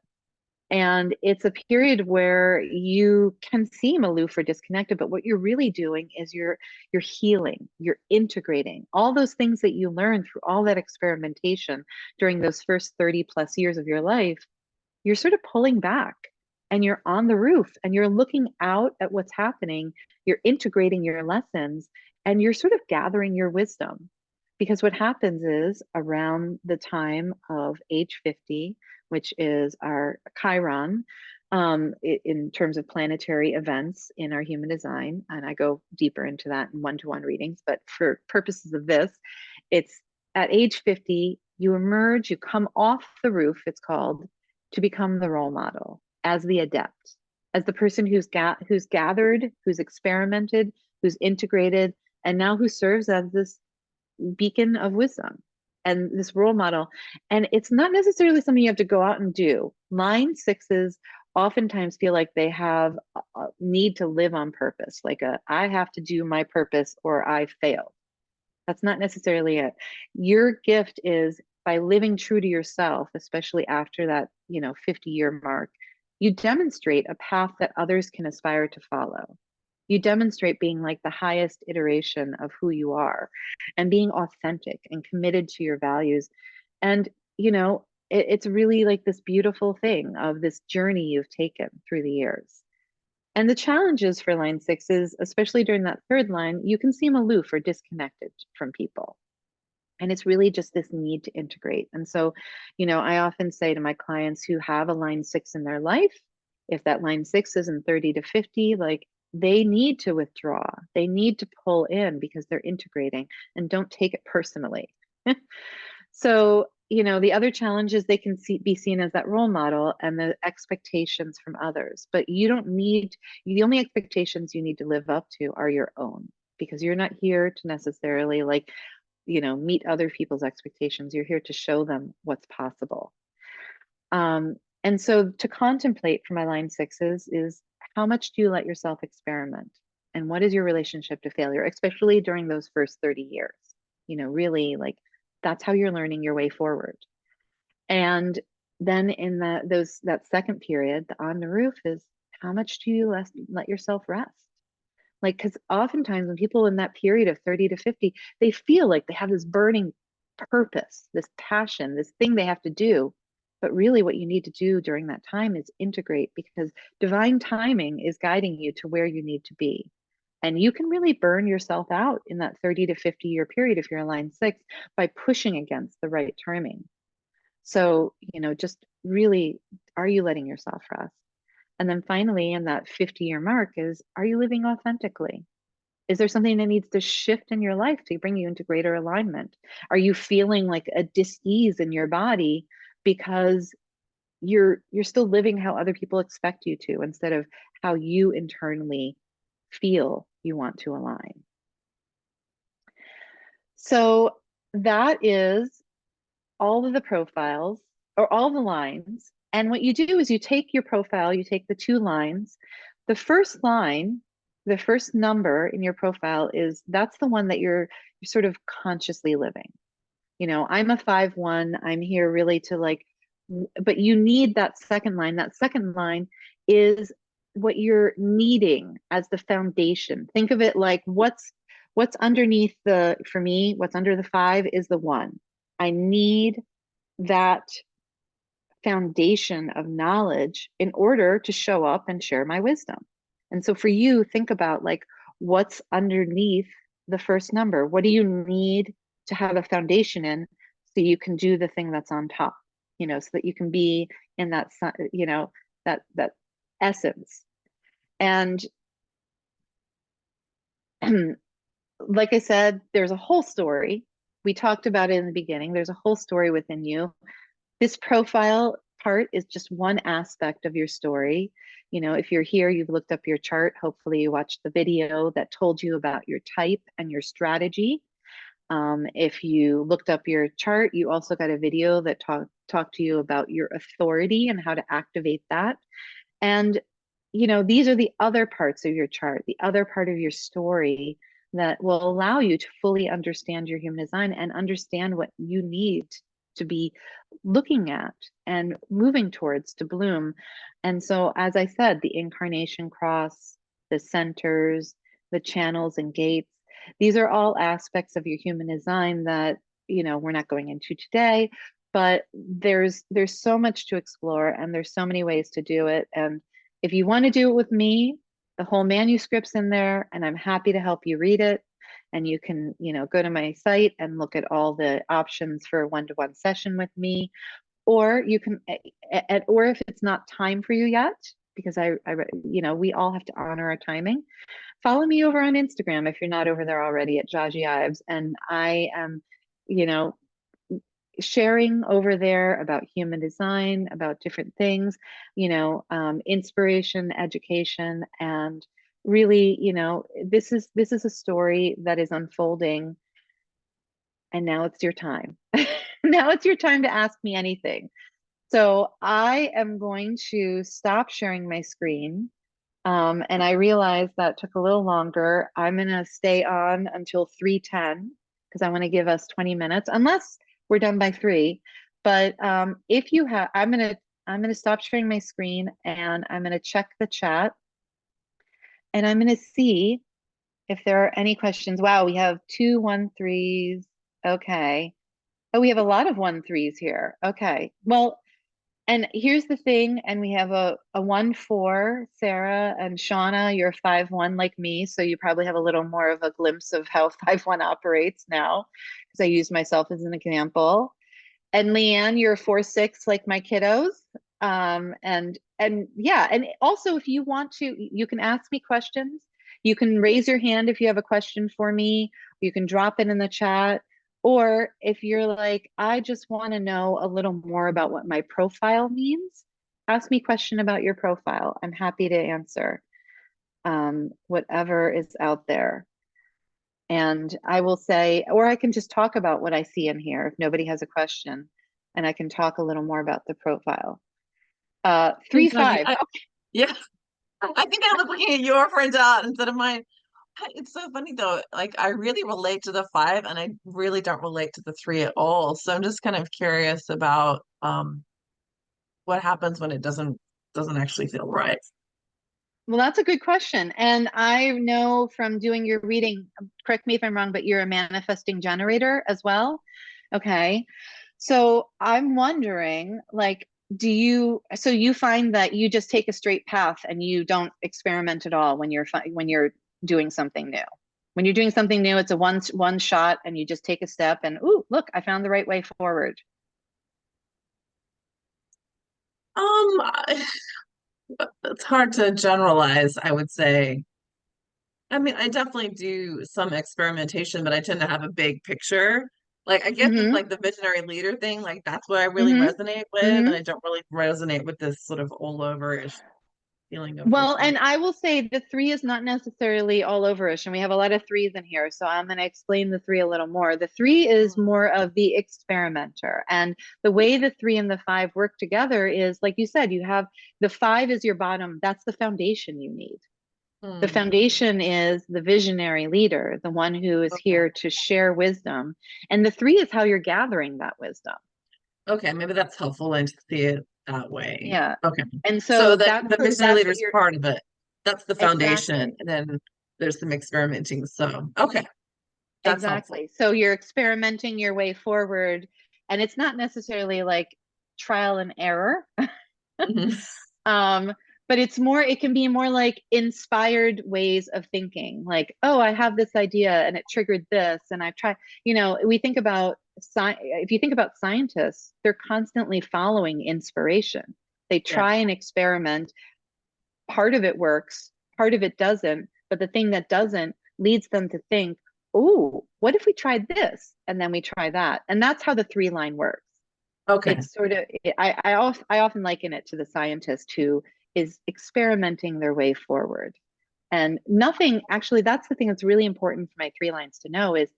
And it's a period where you can seem aloof or disconnected, but what you're really doing is you're healing, you're integrating all those things that you learned through all that experimentation during those first 30 plus years of your life. You're sort of pulling back and you're on the roof and you're looking out at what's happening. You're integrating your lessons and you're sort of gathering your wisdom. Because what happens is around the time of age 50, which is our Chiron, in terms of planetary events in our human design, and I go deeper into that in one-to-one readings, but for purposes of this, it's at age 50, you emerge, you come off the roof, it's called, to become the role model as the adept, as the person who's gathered, who's experimented, who's integrated, and now who serves as this beacon of wisdom and this role model. And it's not necessarily something you have to go out and do. Line sixes oftentimes feel like they have a need to live on purpose, like I have to do my purpose or I fail. That's not necessarily it. Your gift is by living true to yourself, especially after that, 50-year mark, you demonstrate a path that others can aspire to follow. You demonstrate being like the highest iteration of who you are and being authentic and committed to your values. And, it's really like this beautiful thing of this journey you've taken through the years. And the challenges for line sixes, especially during that third line, you can seem aloof or disconnected from people. And it's really just this need to integrate. And so, I often say to my clients who have a line six in their life, if that line six is in 30 to 50, like they need to withdraw, they need to pull in because they're integrating and don't take it personally. So, the other challenge is they can be seen as that role model and the expectations from others. But the only expectations you need to live up to are your own, because you're not here to necessarily meet other people's expectations. You're here to show them what's possible. And so to contemplate for my line sixes is, how much do you let yourself experiment? And what is your relationship to failure, especially during those first 30 years? Really like that's how you're learning your way forward. And then in that second period, the on the roof is, how much do you let yourself rest? Like, because oftentimes when people in that period of 30 to 50, they feel like they have this burning purpose, this passion, this thing they have to do. But really, what you need to do during that time is integrate, because divine timing is guiding you to where you need to be. And you can really burn yourself out in that 30 to 50-year period if you're a line six by pushing against the right timing. So, just really, are you letting yourself rest? And then finally, in that 50-year mark is, are you living authentically? Is there something that needs to shift in your life to bring you into greater alignment? Are you feeling like a dis-ease in your body because you're still living how other people expect you to, instead of how you internally feel you want to align? So that is all of the profiles, or all the lines. And what you do is you take your profile, you take the two lines. The first line, the first number in your profile that's the one that you're sort of consciously living. I'm a 5-1. I'm here really to but you need that second line. That second line is what you're needing as the foundation. Think of it like what's underneath for me, what's under the 5 is the 1. I need that foundation of knowledge in order to show up and share my wisdom. And so for you, think about what's underneath the first number. What do you need to have a foundation in so you can do the thing that's on top, so that you can be in that, that essence. And like I said, there's a whole story. We talked about it in the beginning. There's a whole story within you. This profile part is just one aspect of your story. If you're here, you've looked up your chart. Hopefully you watched the video that told you about your type and your strategy. If you looked up your chart, you also got a video that talked to you about your authority and how to activate that. And, these are the other parts of your chart, the other part of your story that will allow you to fully understand your human design and understand what you need to be looking at and moving towards to bloom. And so, as I said, the incarnation cross, the centers, the channels and gates, these are all aspects of your human design that, we're not going into today, but there's so much to explore and there's so many ways to do it. And, If you want to do it with me, the whole manuscript's in there and I'm happy to help you read it. And you can, go to my site and look at all the options for a one-to-one session with me. Or you can, or if it's not time for you yet, because we all have to honor our timing. Follow me over on Instagram if you're not over there already at Jahje Ives. And I am, you know, sharing over there about human design, about different things, inspiration, education, and really, this is a story that is unfolding, and now it's your time. Now it's your time to ask me anything. So I am going to stop sharing my screen. And I realized that took a little longer. I'm going to stay on until 3:10 because I want to give us 20 minutes, unless we're done by 3. But if you have, I'm going to stop sharing my screen and I'm going to check the chat and I'm going to see if there are any questions. Wow, we have 2 1-3s. Okay. Oh, we have a lot of 1-3s here. Okay. Well, and here's the thing, and we have a 1-4, Sarah, and Shauna, you're 5-1 like me, so you probably have a little more of a glimpse of how 5-1 operates now, because I use myself as an example. And Leanne, you're 4-6 like my kiddos. And yeah, and also if you want to, you can ask me questions. You can raise your hand if you have a question for me. You can drop it in the chat. Or if you're like, I just want to know a little more about what my profile means, ask me a question about your profile. I'm happy to answer whatever is out there. And I will say, or I can just talk about what I see in here if nobody has a question, and I can talk a little more about the profile. 3-5. Yeah, I think I was looking at your printout instead of mine. It's so funny though. Like I really relate to the 5, and I really don't relate to the 3 at all. So I'm just kind of curious about what happens when it doesn't actually feel right. Well, that's a good question. And I know from doing your reading, correct me if I'm wrong, but you're a manifesting generator as well. Okay. So I'm wondering, like, so you find that you just take a straight path and you don't experiment at all when you're doing something new. When you're doing something new, it's a one shot and you just take a step and, ooh, look, I found the right way forward. Um, it's hard to generalize, I would say. I mean, I definitely do some experimentation, but I tend to have a big picture. Like, I guess it's Mm-hmm. like the visionary leader thing. Like, that's what I really Mm-hmm. resonate with. And Mm-hmm. I don't really resonate with this sort of all over-ish feeling of Well, and visionary. I will say the 3 is not necessarily all overish, and we have a lot of 3s in here. So I'm going to explain the 3 a little more. The 3 is more of the experimenter. And the way the 3 and the 5 work together is, like you said, you have the 5 is your bottom. That's the foundation you need. The Hmm. foundation is the visionary leader, the one who is Okay. here to share wisdom. And the 3 is how you're gathering that wisdom. Okay, maybe that's helpful and to see it that way. Yeah. Okay. And So so that the visionary that's leader what is you're part of it. That's the foundation. exactly. And then there's some experimenting. So, okay, that's helpful. Exactly. So you're experimenting your way forward, and it's not necessarily like trial and error. Mhm. Um, but it can be more like inspired ways of thinking. Like, oh, I have this idea and it triggered this, and I've tried, we think about if you think about scientists, they're constantly following inspiration. They Yeah. try and experiment. Part of it works, part of it doesn't, but the thing that doesn't leads them to think, oh, what if we tried this? And then we try that. And that's how the 3 line works. Okay. It's sort of, I often liken it to the scientist who is experimenting their way forward. And nothing, actually, that's the thing that's really important for my 3 lines to know is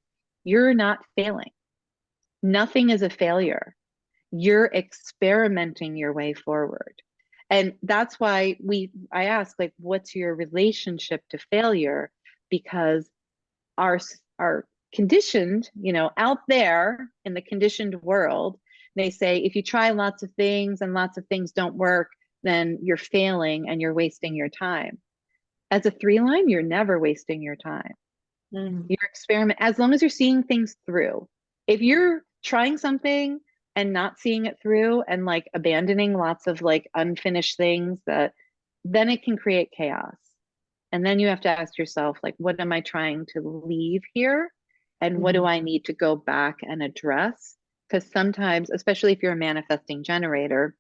you're not failing. Nothing is a failure. You're experimenting your way forward. And that's why I ask, like, what's your relationship to failure? Because our our conditioned, out there in the conditioned world, they say if you try lots of things and lots of things don't work, then you're failing and you're wasting your time. As a 3 line, you're never wasting your time. Mhm. Your experiment, as long as you're seeing things through. If you're trying something and not seeing it through and like abandoning lots of like unfinished things that then it can create chaos. And then you have to ask yourself, like, what am I trying to leave here? And what do Mhm. I need to go back and address? Because sometimes, especially if you're a manifesting generator,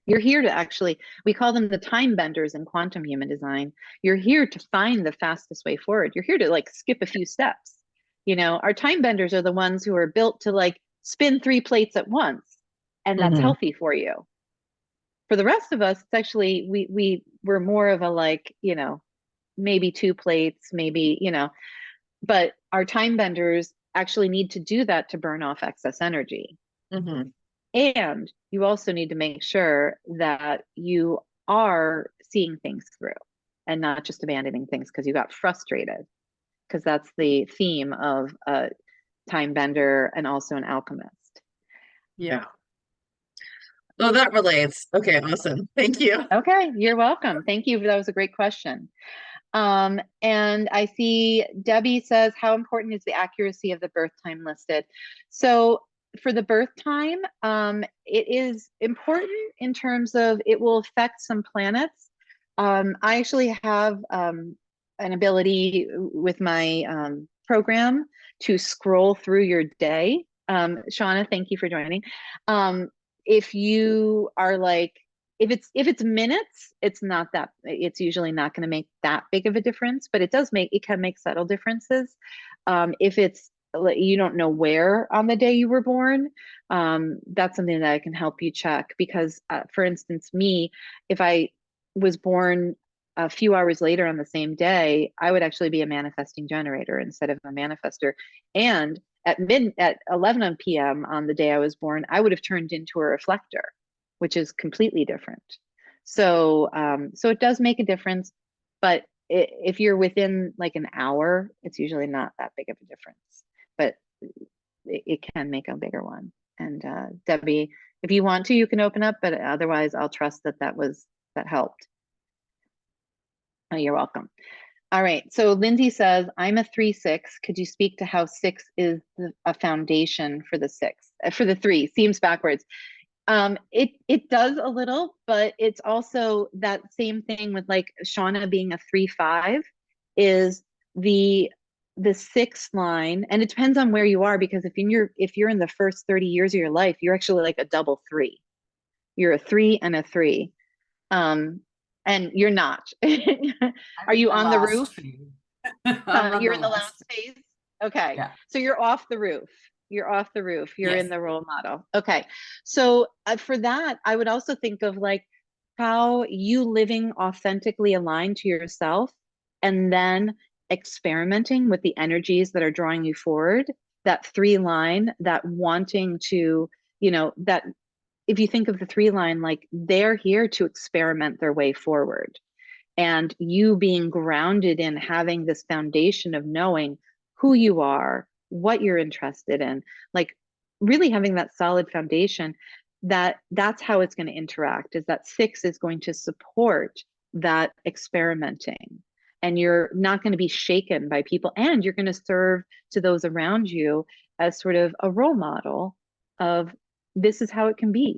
you're here to actually, we call them the time benders in quantum human design. You're here to find the fastest way forward. You're here to like skip a few steps. You know, our time benders are the ones who are built to like spin 3 plates at once, and that's Mhm. healthy for you. For the rest of us, it's actually we're more of a like, you know, maybe 2 plates, maybe, you know, but our time benders actually need to do that to burn off excess energy. Mhm. And you also need to make sure that you are seeing things through and not just abandoning things because you got frustrated, because that's the theme of a time bender and also an alchemist. Yeah. Oh, that relates. Okay, awesome. Thank you. Okay, you're welcome. Thank you. That was a great question. And I see Debbie says, how important is the accuracy of the birth time listed? So for the birth time, it is important in terms of it will affect some planets. I actually have an ability with my program to scroll through your day. Shauna, thank you for joining. If you are like, if it's minutes, it's usually not going to make that big of a difference, but it can make subtle differences. If it's you don't know where on the day you were born, that's something that I can help you check because, for instance, me, if I was born a few hours later on the same day, I would actually be a manifesting generator instead of a manifester. And at 11 p.m. on the day I was born, I would have turned into a reflector, which is completely different. So it does make a difference, but if you're within like an hour, it's usually not that big of a difference, but it can make a bigger one. And Debbie, if you want to, you can open up, but otherwise I'll trust that helped. Oh, you're welcome. All right. So Lindsay says, I'm a 3-6. Could you speak to how six is a foundation for the six, for the three? Seems backwards. It does a little, but it's also that same thing with like Shauna being a 3-5 is the the sixth line, and it depends on where you are because if you're in the first 30 years of your life, you're actually like a double three. You're a three and a three. Um, and you're not. I'm Are in you the on the last roof? phase. I'm on You're the in the last. last phase. Okay. Yeah. So you're off the roof. You're off the roof. You're in Yes. the role model. Okay. So for that, I would also think of like how you living authentically aligned to yourself and then experimenting with the energies that are drawing you forward. That 3 line, that wanting to, that if you think of the 3 line, like they're here to experiment their way forward, and you being grounded in having this foundation of knowing who you are, what you're interested in, like really having that solid foundation, that's how it's going to interact, is that six is going to support that experimenting, and you're not going to be shaken by people, and you're going to serve to those around you as sort of a role model of this is how it can be.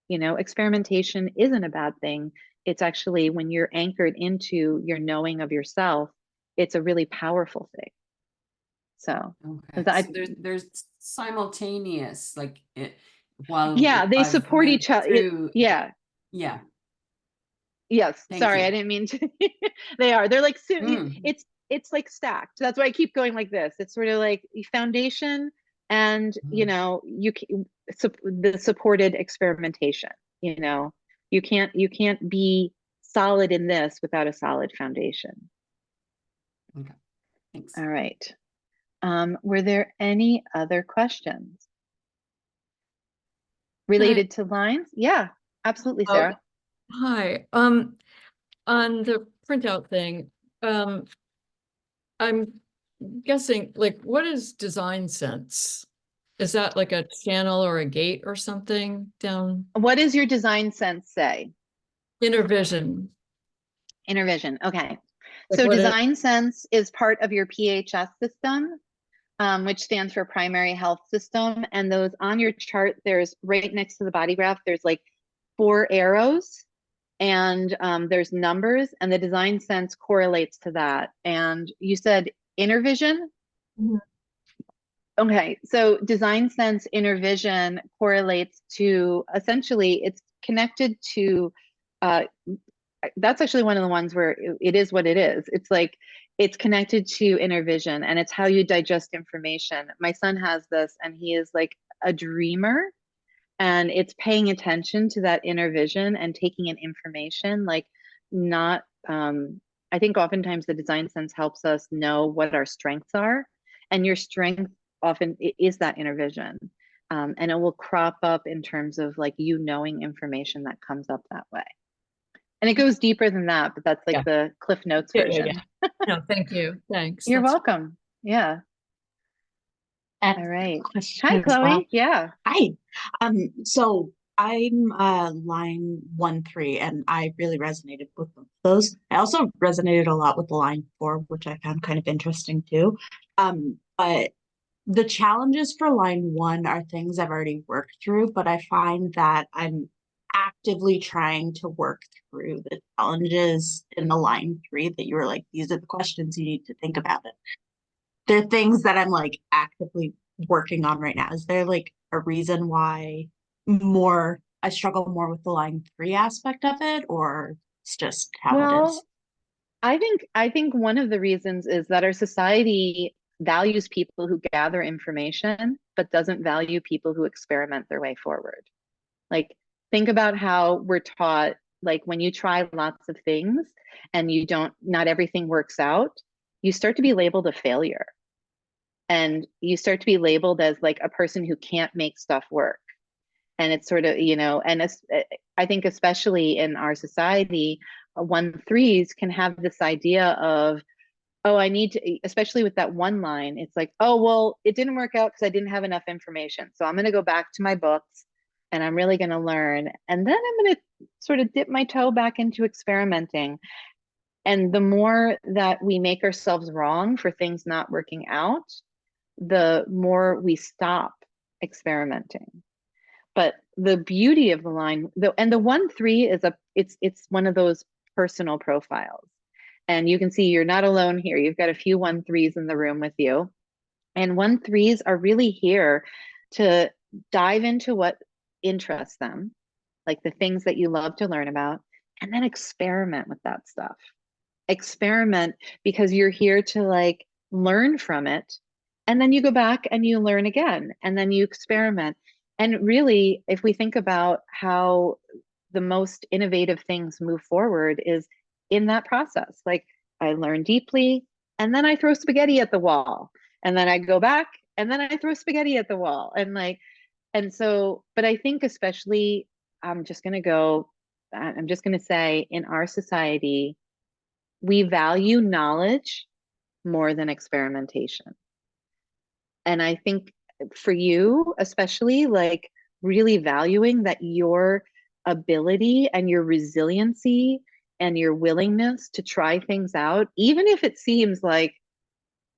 Experimentation isn't a bad thing. It's actually, when you're anchored into your knowing of yourself, it's a really powerful thing. So, Okay. I, So there's simultaneous, like while yeah, they I've support moved each other. through. Yeah. Yeah. Yes. Thank Sorry, I you. didn't mean to. They're like, Mm. it's like stacked. That's why I keep going like this. It's sort of like foundation and, Mm. the supported experimentation. You know, you can't be solid in this without a solid foundation. Okay. Thanks. All right. Were there any other questions Can I? related to lines? Yeah, absolutely, Oh, Sarah. hi. On the printout thing, um, I'm guessing, like, what is design sense? Is that like a channel or a gate or something down What does your design sense say? inner vision? Inner vision. Okay. Like So what is design sense is part of your PHS system, which stands for primary health system. And those on your chart, there's right next to the body graph, there's like 4 arrows. And there's numbers, and the design sense correlates to that. And you said inner vision? Mhm. Okay, so design sense inner vision correlates to, essentially it's connected to, uh, that's actually one of the ones where it is what it is. It's like it's connected to inner vision, and it's how you digest information. My son has this, and he is like a dreamer, and it's paying attention to that inner vision and taking in information, like not I think oftentimes the design sense helps us know what our strengths are, and your strength often is that inner vision. And it will crop up in terms of like you knowing information that comes up that way. And it goes deeper than that, but that's like Yeah. the Cliff Notes Yeah, version. no, thank you. Thanks. You're That's welcome. Yeah. And All right. question Hi, as well. Chloe. Yeah. Hi. So I'm line 1-3, and I really resonated with both of those. I also resonated a lot with line 4, which I found kind of interesting too. But the challenges for line 1 are things I've already worked through, but I find that I'm actively trying to work through the challenges in the line 3 that you were like, these are the questions you need to think about it. There are things that I'm like actively working on right now. Is there like a reason why I struggle more with the line 3 aspect of it, or it's just how it is? Well, I think one of the reasons is that our society values people who gather information, but doesn't value people who experiment their way forward. Like, think about how we're taught, like when you try lots of things and not everything works out, you start to be labeled a failure. And you start to be labeled as like a person who can't make stuff work. And it's sort of, I think especially in our society, 1-3s can have this idea of, oh, I need to, especially with that one line, it's like, oh, well, it didn't work out because I didn't have enough information. So I'm going to go back to my books, and I'm really going to learn. And then I'm going to sort of dip my toe back into experimenting. And the more that we make ourselves wrong for things not working out, the more we stop experimenting. But the beauty of the line, and the 1-3 is it's one of those personal profiles. And you can see you're not alone here. You've got a few 1-3s in the room with you. And 1-3s are really here to dive into what interests them, like the things that you love to learn about, and then experiment with that stuff. Experiment because you're here to like learn from it. And then you go back and you learn again, and then you experiment. And really, if we think about how the most innovative things move forward is in that process. Like, I learn deeply, and then I throw spaghetti at the wall, and then I go back, and then I throw spaghetti at the wall. And so, but I think especially, I'm just going to say in our society, we value knowledge more than experimentation. And I think for you, especially, like really valuing that your ability and your resiliency and your willingness to try things out, even if it seems like,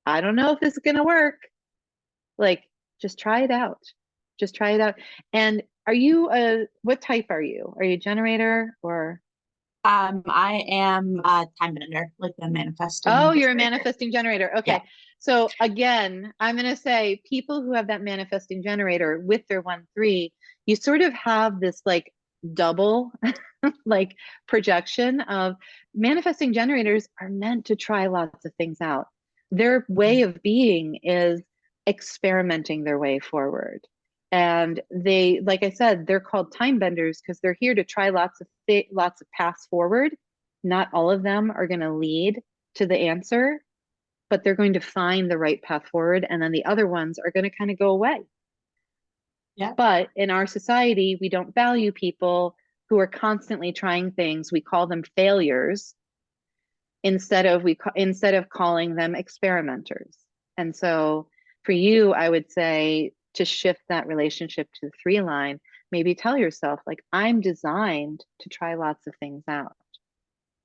I don't know if this is going to work, like just try it out. Just try it out. And what type are you? Are you a generator or? I am a time bender, like the manifesting. Oh, you're a generator. manifesting generator. Okay. Yeah. So again, I'm going to say people who have that manifesting generator with their 1-3, you sort of have this like double like projection of manifesting generators are meant to try lots of things out. Their way of being is experimenting their way forward. And they, like I said, they're called time benders because they're here to try lots of paths forward. Not all of them are going to lead to the answer, but they're going to find the right path forward. And then the other ones are going to kind of go away. Yeah. But in our society, we don't value people who are constantly trying things. We call them failures instead of calling them experimenters. And so for you, I would say to shift that relationship to the 3 line, maybe tell yourself, like, I'm designed to try lots of things out.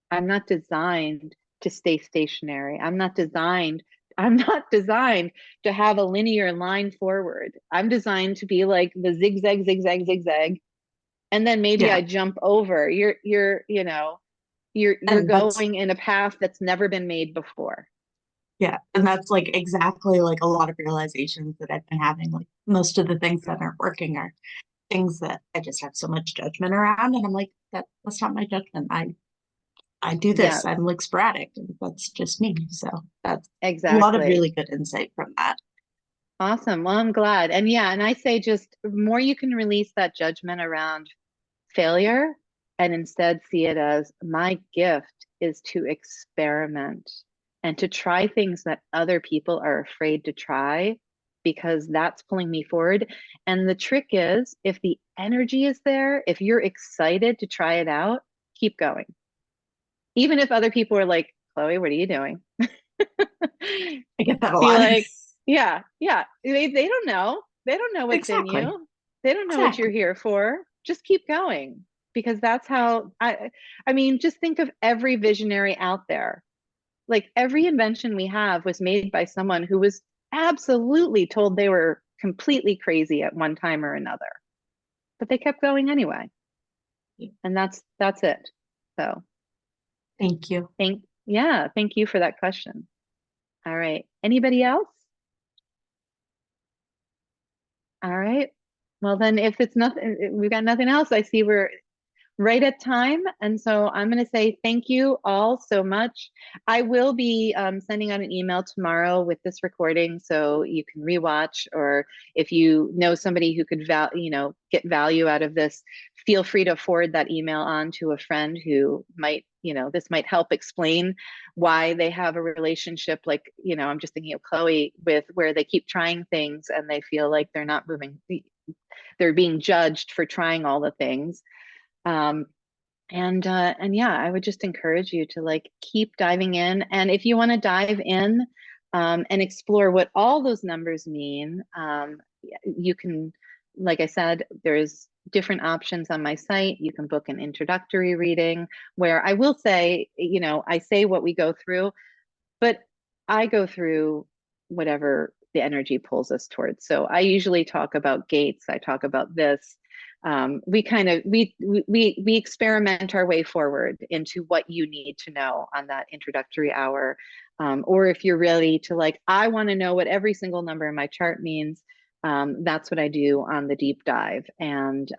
I'm not designed to stay stationary. I'm not designed to have a linear line forward. I'm designed to be like the zigzag, zigzag, zigzag. And then maybe Yeah. I jump over. You're And that's, going in a path that's never been made before. yeah. And that's like exactly like a lot of realizations that I've been having. Like most of the things that aren't working are things that I just have so much judgment around. And I'm like, that's not my judgment. I do this. Yes, I'm like sporadic, and that's just me. So that's a lot of exactly. really good insight from that. Awesome. Well, I'm glad. And yeah, and I say just the more you can release that judgment around failure and instead see it as my gift is to experiment and to try things that other people are afraid to try because that's pulling me forward. And the trick is if the energy is there, if you're excited to try it out, keep going. Even if other people are like, Chloe, what are you doing? I get that a Be lot. like, yeah, yeah. They don't know. They don't know what's in Exactly. you. They don't know what you're Exactly. here for. Just keep going because that's how I mean, just think of every visionary out there. Like every invention we have was made by someone who was absolutely told they were completely crazy at one time or another. But they kept going anyway. And that's it. So, Thank you. thank you for that question. All right. Anybody else? All right. Well, then if it's nothing, we've got nothing else. I see we're right at time. And so I'm going to say thank you all so much. I will be sending out an email tomorrow with this recording so you can rewatch, or if you know somebody who could get value out of this, feel free to forward that email on to a friend who might, this might help explain why they have a relationship like, I'm just thinking of Chloe with where they keep trying things and they feel like they're not moving. They're being judged for trying all the things. Um, and yeah, I would just encourage you to like keep diving in. And if you want to dive in and explore what all those numbers mean, you can, like I said, there's different options on my site. You can book an introductory reading where I will say, I say what we go through, but I go through whatever the energy pulls us towards. So I usually talk about gates. I talk about this. We kind of we experiment our way forward into what you need to know on that introductory hour. Or if you're ready to like, I want to know what every single number in my chart means. That's what I do on the deep dive. And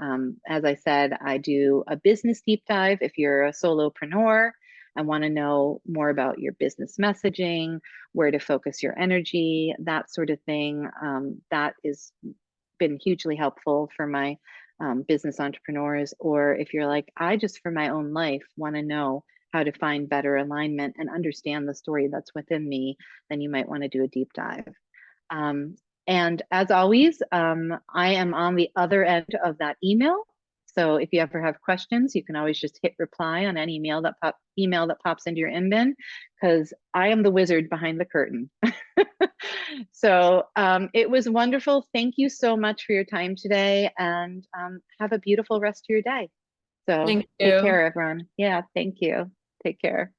as I said, I do a business deep dive if you're a solopreneur. I want to know more about your business messaging, where to focus your energy, that sort of thing. That has been hugely helpful for my business entrepreneurs. Or if you're like, I just for my own life want to know how to find better alignment and understand the story that's within me, then you might want to do a deep dive. Um, and as always, I am on the other end of that email. So if you ever have questions, you can always just hit reply on any email that pops into your inbox, because I am the wizard behind the curtain. So it was wonderful. Thank you so much for your time today, and have a beautiful rest of your day. So Thank take you. care, everyone. Yeah, thank you. Take care.